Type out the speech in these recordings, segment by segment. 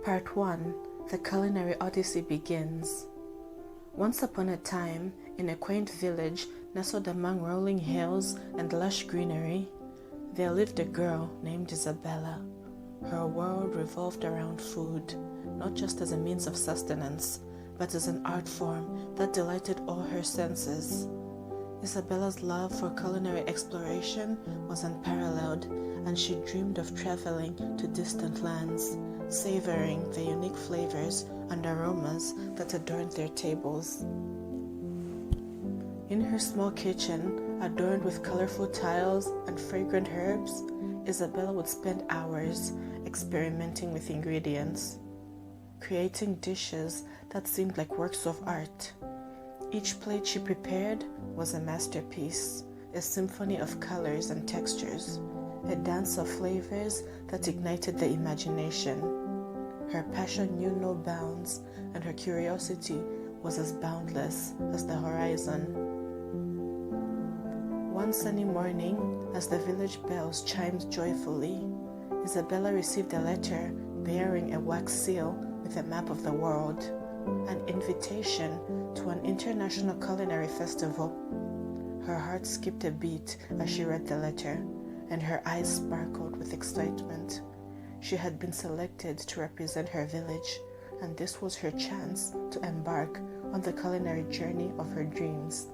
Part 1. The Culinary Odyssey begins. Once upon a time, in a quaint village nestled among rolling hills and lush greenery, there lived a girl named Isabella. Her world revolved around food, not just as a means of sustenance, but as an art form that delighted all her senses. Isabella's love for culinary exploration was unparalleled, and she dreamed of traveling to distant lands, savoring the unique flavors and aromas that adorned their tables. In her small kitchen, adorned with colorful tiles and fragrant herbs, Isabella would spend hours experimenting with ingredients, creating dishes that seemed like works of art. Each plate she prepared was a masterpiece, a symphony of colors and textures, a dance of flavors that ignited the imagination. Her passion knew no bounds, and her curiosity was as boundless as the horizon. One sunny morning, as the village bells chimed joyfully, Isabella received a letter bearing a wax seal with a map of the world, an invitation to an international culinary festival. Her heart skipped a beat as she read the letter, and her eyes sparkled with excitement. She had been selected to represent her village, and this was her chance to embark on the culinary journey of her dreams.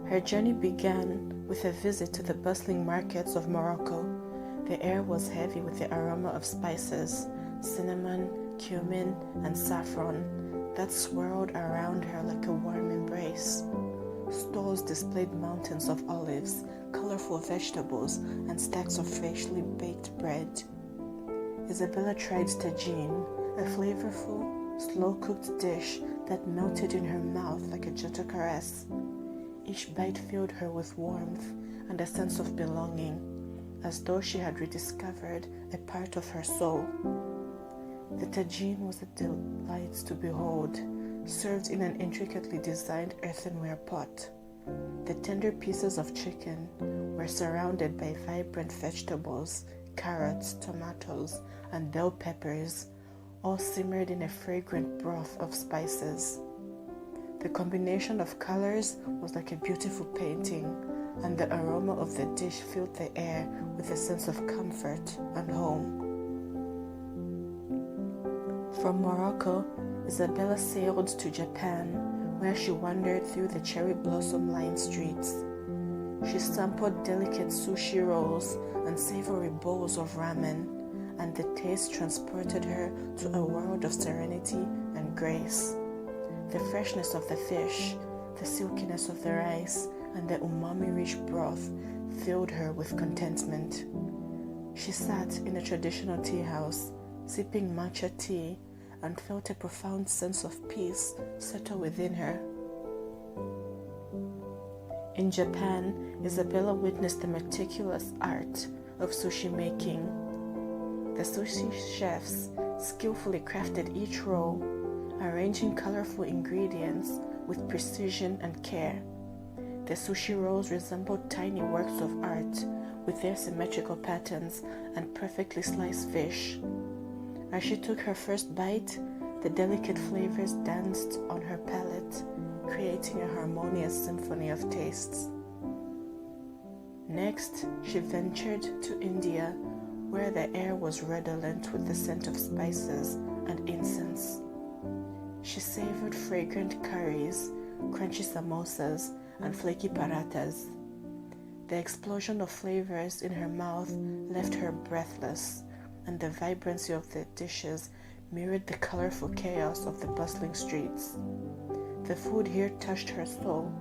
Her journey began with a visit to the bustling markets of Morocco. The air was heavy with the aroma of spices, cinnamon, cumin, and saffron that swirled around her like a warm embrace. Stalls displayed mountains of olives, colorful vegetables, and stacks of freshly baked bread. Isabella tried tagine, a flavorful, slow-cooked dish that melted in her mouth like a gentle caress. Each bite filled her with warmth and a sense of belonging, as though she had rediscovered a part of her soul. The tagine was a delight to behold, served in an intricately designed earthenware pot. The tender pieces of chicken were surrounded by vibrant vegetables, carrots, tomatoes, and bell peppers, all simmered in a fragrant broth of spices. The combination of colors was like a beautiful painting, and the aroma of the dish filled the air with a sense of comfort and home. From Morocco, Isabella sailed to Japan, where she wandered through the cherry blossom-lined streets. She sampled delicate sushi rolls and savory bowls of ramen, and the taste transported her to a world of serenity and grace. The freshness of the fish, the silkiness of the rice, and the umami-rich broth filled her with contentment. She sat in a traditional tea house, sipping matcha tea, and felt a profound sense of peace settle within her. In Japan, Isabella witnessed the meticulous art of sushi making. The sushi chefs skillfully crafted each roll, arranging colorful ingredients with precision and care. The sushi rolls resembled tiny works of art with their symmetrical patterns and perfectly sliced fish. As she took her first bite, the delicate flavors danced on her palate, creating a harmonious symphony of tastes. Next, she ventured to India, where the air was redolent with the scent of spices and incense. She savored fragrant curries, crunchy samosas, and flaky parathas. The explosion of flavors in her mouth left her breathless, and the vibrancy of the dishes mirrored the colorful chaos of the bustling streets. The food here touched her soul,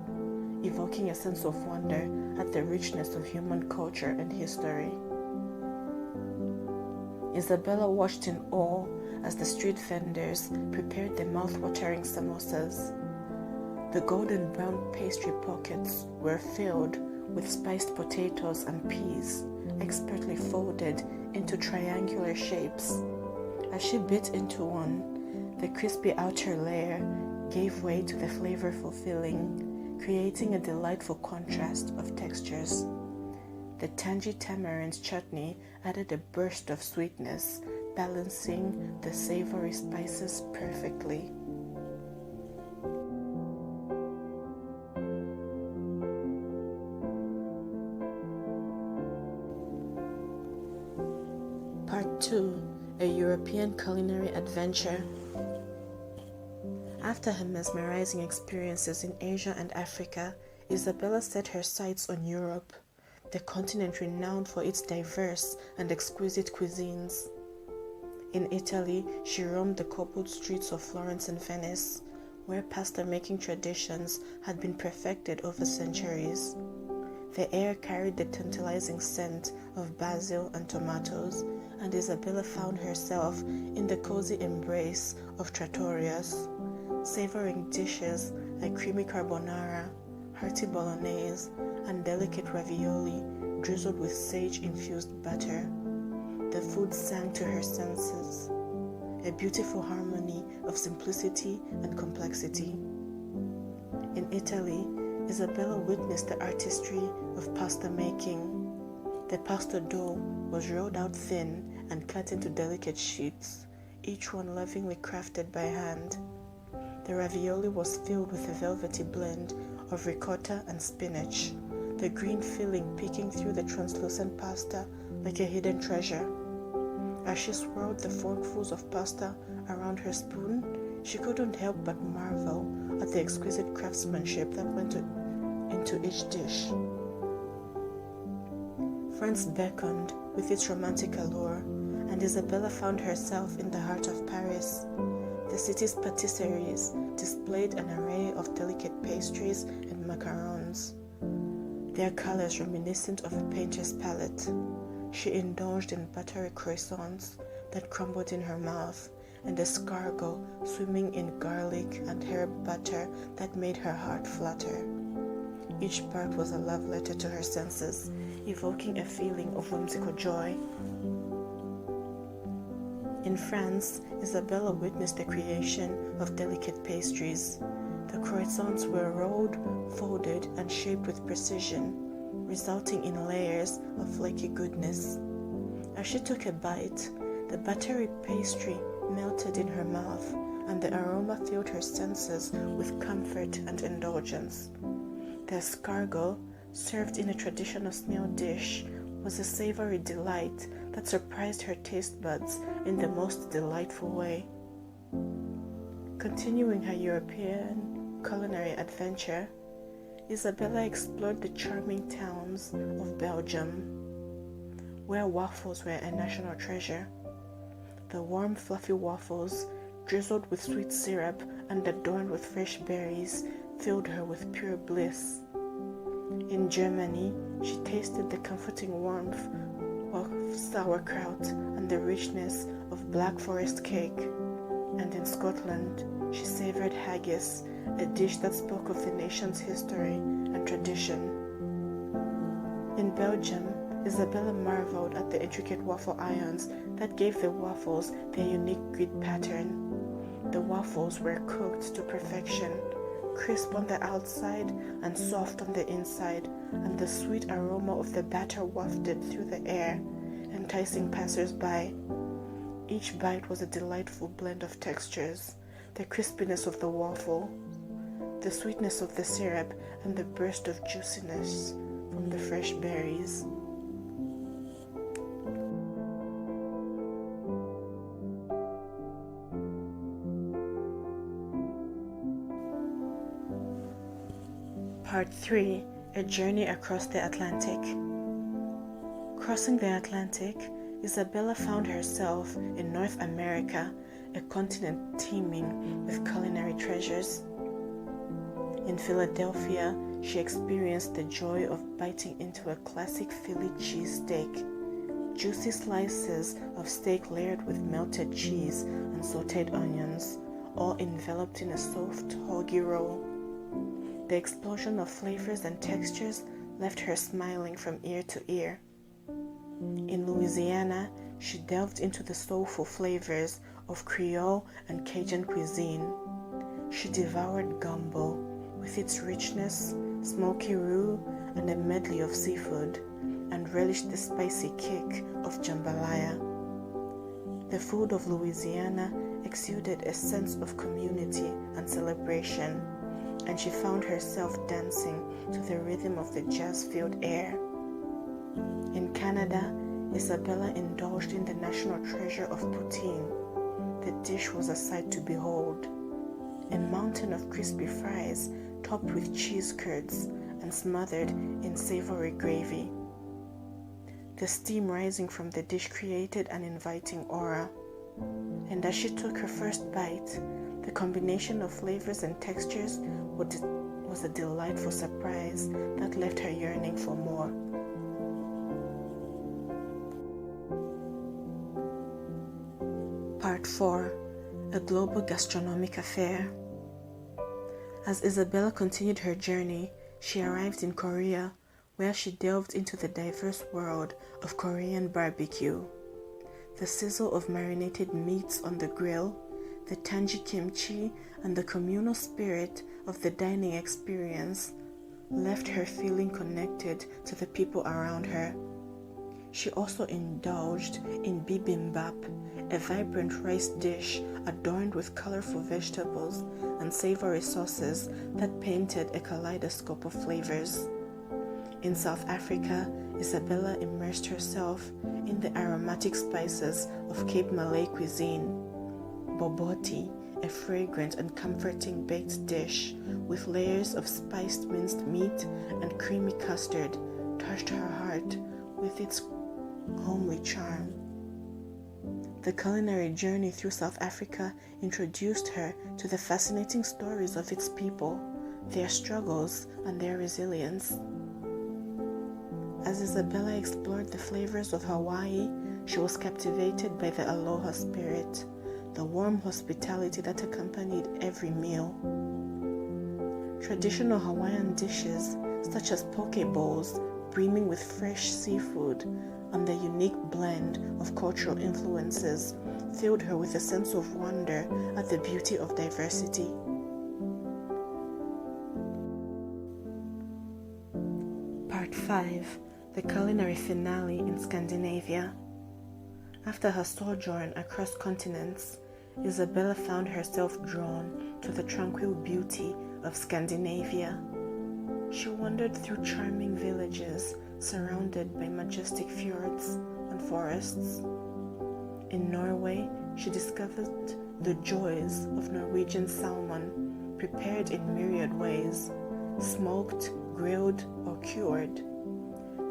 evoking a sense of wonder at the richness of human culture and history. Isabella watched in awe as the street vendors prepared the mouth-watering samosas. The golden brown pastry pockets were filled with spiced potatoes and peas, expertly folded into triangular shapes. As she bit into one, the crispy outer layer gave way to the flavorful filling, creating a delightful contrast of textures. The tangy tamarind chutney added a burst of sweetness, balancing the savory spices perfectly. Part 2. A European Culinary Adventure. After her mesmerizing experiences in Asia and Africa, Isabella set her sights on Europe, the continent renowned for its diverse and exquisite cuisines. In Italy, she roamed the cobbled streets of Florence and Venice, where pasta-making traditions had been perfected over centuries. The air carried the tantalizing scent of basil and tomatoes, and Isabella found herself in the cozy embrace of trattorias, savoring dishes like creamy carbonara, hearty bolognese, and delicate ravioli drizzled with sage-infused butter. The food sang to her senses, a beautiful harmony of simplicity and complexity. In Italy, Isabella witnessed the artistry of pasta making. The pasta dough was rolled out thin and cut into delicate sheets, each one lovingly crafted by hand. The ravioli was filled with a velvety blend of ricotta and spinach, the green filling peeking through the translucent pasta like a hidden treasure. As she swirled the forkfuls of pasta around her spoon, she couldn't help but marvel at the exquisite craftsmanship that went into each dish. France beckoned with its romantic allure, and Isabella found herself in the heart of Paris. The city's patisseries displayed an array of delicate pastries and macarons, their colors reminiscent of a painter's palette. She indulged in buttery croissants that crumbled in her mouth, and escargot swimming in garlic and herb butter that made her heart flutter. Each part was a love letter to her senses, evoking a feeling of whimsical joy. In France, Isabella witnessed the creation of delicate pastries. The croissants were rolled, folded, and shaped with precision, resulting in layers of flaky goodness. As she took a bite, the buttery pastry melted in her mouth, and the aroma filled her senses with comfort and indulgence. The escargot, served in a traditional snail dish, was a savory delight that surprised her taste buds in the most delightful way. Continuing her European culinary adventure, Isabella explored the charming towns of Belgium, where waffles were a national treasure. The warm, fluffy waffles, drizzled with sweet syrup and adorned with fresh berries, filled her with pure bliss. In Germany, she tasted the comforting warmth of sauerkraut and the richness of Black Forest cake. And in Scotland, she savored haggis, a dish that spoke of the nation's history and tradition. In Belgium, Isabella marveled at the intricate waffle irons that gave the waffles their unique grid pattern. The waffles were cooked to perfection, crisp on the outside and soft on the inside, and the sweet aroma of the batter wafted through the air, enticing passers-by. Each bite was a delightful blend of textures, the crispiness of the waffle, the sweetness of the syrup, and the burst of juiciness from the fresh berries. Part 3. A Journey Across the Atlantic. Crossing the Atlantic, Isabella found herself in North America, a continent teeming with culinary treasures. In Philadelphia, she experienced the joy of biting into a classic Philly cheesesteak, juicy slices of steak layered with melted cheese and sautéed onions, all enveloped in a soft, hoggy roll. The explosion of flavors and textures left her smiling from ear to ear. In Louisiana, she delved into the soulful flavors of Creole and Cajun cuisine. She devoured gumbo with its richness, smoky roux, and a medley of seafood, and relished the spicy kick of jambalaya. The food of Louisiana exuded a sense of community and celebration, and she found herself dancing to the rhythm of the jazz-filled air. In Canada, Isabella indulged in the national treasure of poutine. The dish was a sight to behold. A mountain of crispy fries topped with cheese curds and smothered in savory gravy. The steam rising from the dish created an inviting aura, and as she took her first bite, the combination of flavors and textures was a delightful surprise that left her yearning for more. Part 4. A Global Gastronomic Affair. As Isabella continued her journey, she arrived in Korea, where she delved into the diverse world of Korean barbecue. The sizzle of marinated meats on the grill, the tangy kimchi, and the communal spirit of the dining experience left her feeling connected to the people around her. She also indulged in bibimbap, a vibrant rice dish adorned with colorful vegetables and savory sauces that painted a kaleidoscope of flavors. In South Africa, Isabella immersed herself in the aromatic spices of Cape Malay cuisine. Boboti, a fragrant and comforting baked dish with layers of spiced minced meat and creamy custard, touched her heart with its homely charm. The culinary journey through South Africa introduced her to the fascinating stories of its people, their struggles, and their resilience. As Isabella explored the flavors of Hawaii, she was captivated by the aloha spirit, the warm hospitality that accompanied every meal. Traditional Hawaiian dishes, such as poke bowls, brimming with fresh seafood, and the unique blend of cultural influences filled her with a sense of wonder at the beauty of diversity. Part 5. The culinary finale in Scandinavia. After her sojourn across continents, Isabella found herself drawn to the tranquil beauty of Scandinavia. She wandered through charming villages surrounded by majestic fjords and forests. In Norway, she discovered the joys of Norwegian salmon, prepared in myriad ways, smoked, grilled, or cured.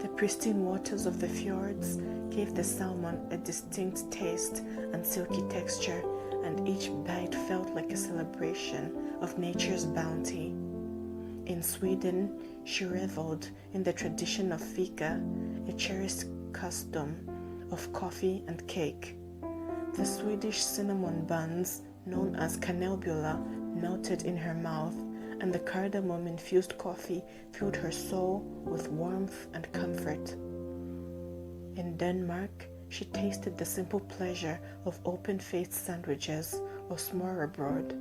The pristine waters of the fjords gave the salmon a distinct taste and silky texture, and each bite felt like a celebration of nature's bounty. In Sweden, she reveled in the tradition of fika, a cherished custom of coffee and cake. The Swedish cinnamon buns, known as kanelbulla, melted in her mouth, and the cardamom-infused coffee filled her soul with warmth and comfort. In Denmark, she tasted the simple pleasure of open-faced sandwiches or smørrebrød.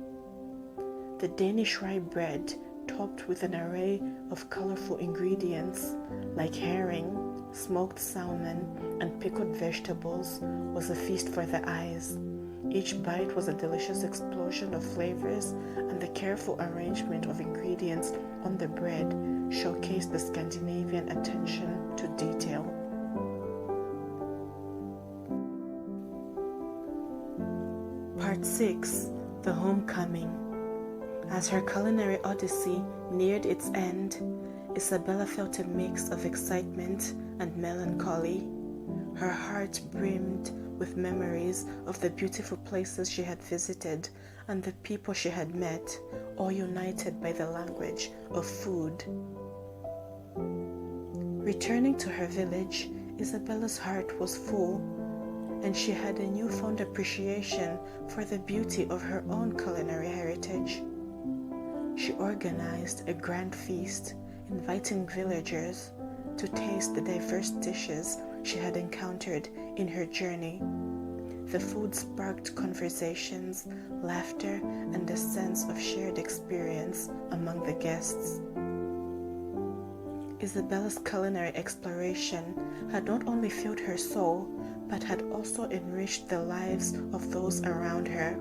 The Danish rye bread, topped with an array of colorful ingredients like herring, smoked salmon, and pickled vegetables, was a feast for the eyes. Each bite was a delicious explosion of flavors, and the careful arrangement of ingredients on the bread showcased the Scandinavian attention to detail. Part 6. The Homecoming. As her culinary odyssey neared its end, Isabella felt a mix of excitement and melancholy. Her heart brimmed with memories of the beautiful places she had visited and the people she had met, all united by the language of food. Returning to her village, Isabella's heart was full, and she had a newfound appreciation for the beauty of her own culinary heritage. She organized a grand feast, inviting villagers to taste the diverse dishes she had encountered in her journey. The food sparked conversations, laughter, and a sense of shared experience among the guests. Isabella's culinary exploration had not only filled her soul, but had also enriched the lives of those around her.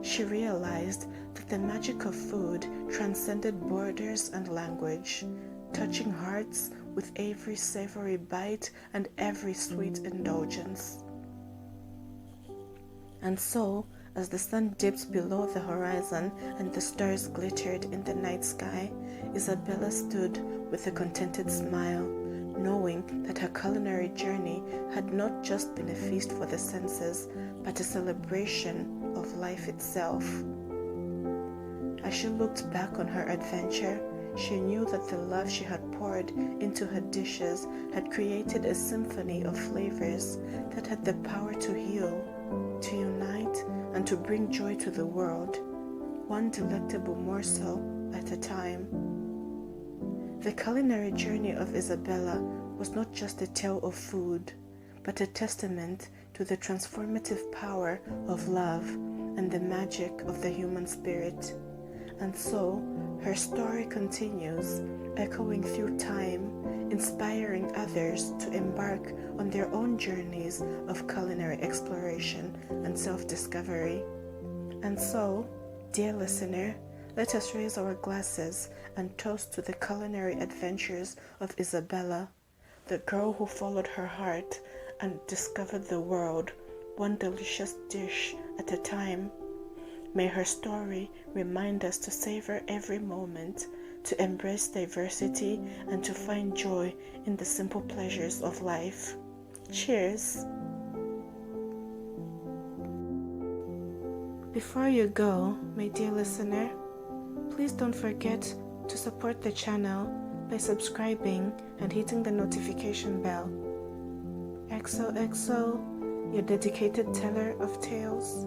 She realized that the magic of food transcended borders and language, touching hearts with every savory bite and every sweet indulgence. And so, as the sun dipped below the horizon and the stars glittered in the night sky, Isabella stood with a contented smile, knowing that her culinary journey had not just been a feast for the senses, but a celebration of life itself. As she looked back on her adventure, she knew that the love she had poured into her dishes had created a symphony of flavors that had the power to heal, to unite, and to bring joy to the world, one delectable morsel at a time. The culinary journey of Isabella was not just a tale of food, but a testament to the transformative power of love and the magic of the human spirit. And so, her story continues, echoing through time, inspiring others to embark on their own journeys of culinary exploration and self-discovery. And so, dear listener, let us raise our glasses and toast to the culinary adventures of Isabella, the girl who followed her heart and discovered the world, one delicious dish at a time. May her story remind us to savor every moment, to embrace diversity, and to find joy in the simple pleasures of life. Cheers! Before you go, my dear listener, please don't forget to support the channel by subscribing and hitting the notification bell. XOXO, your dedicated teller of tales.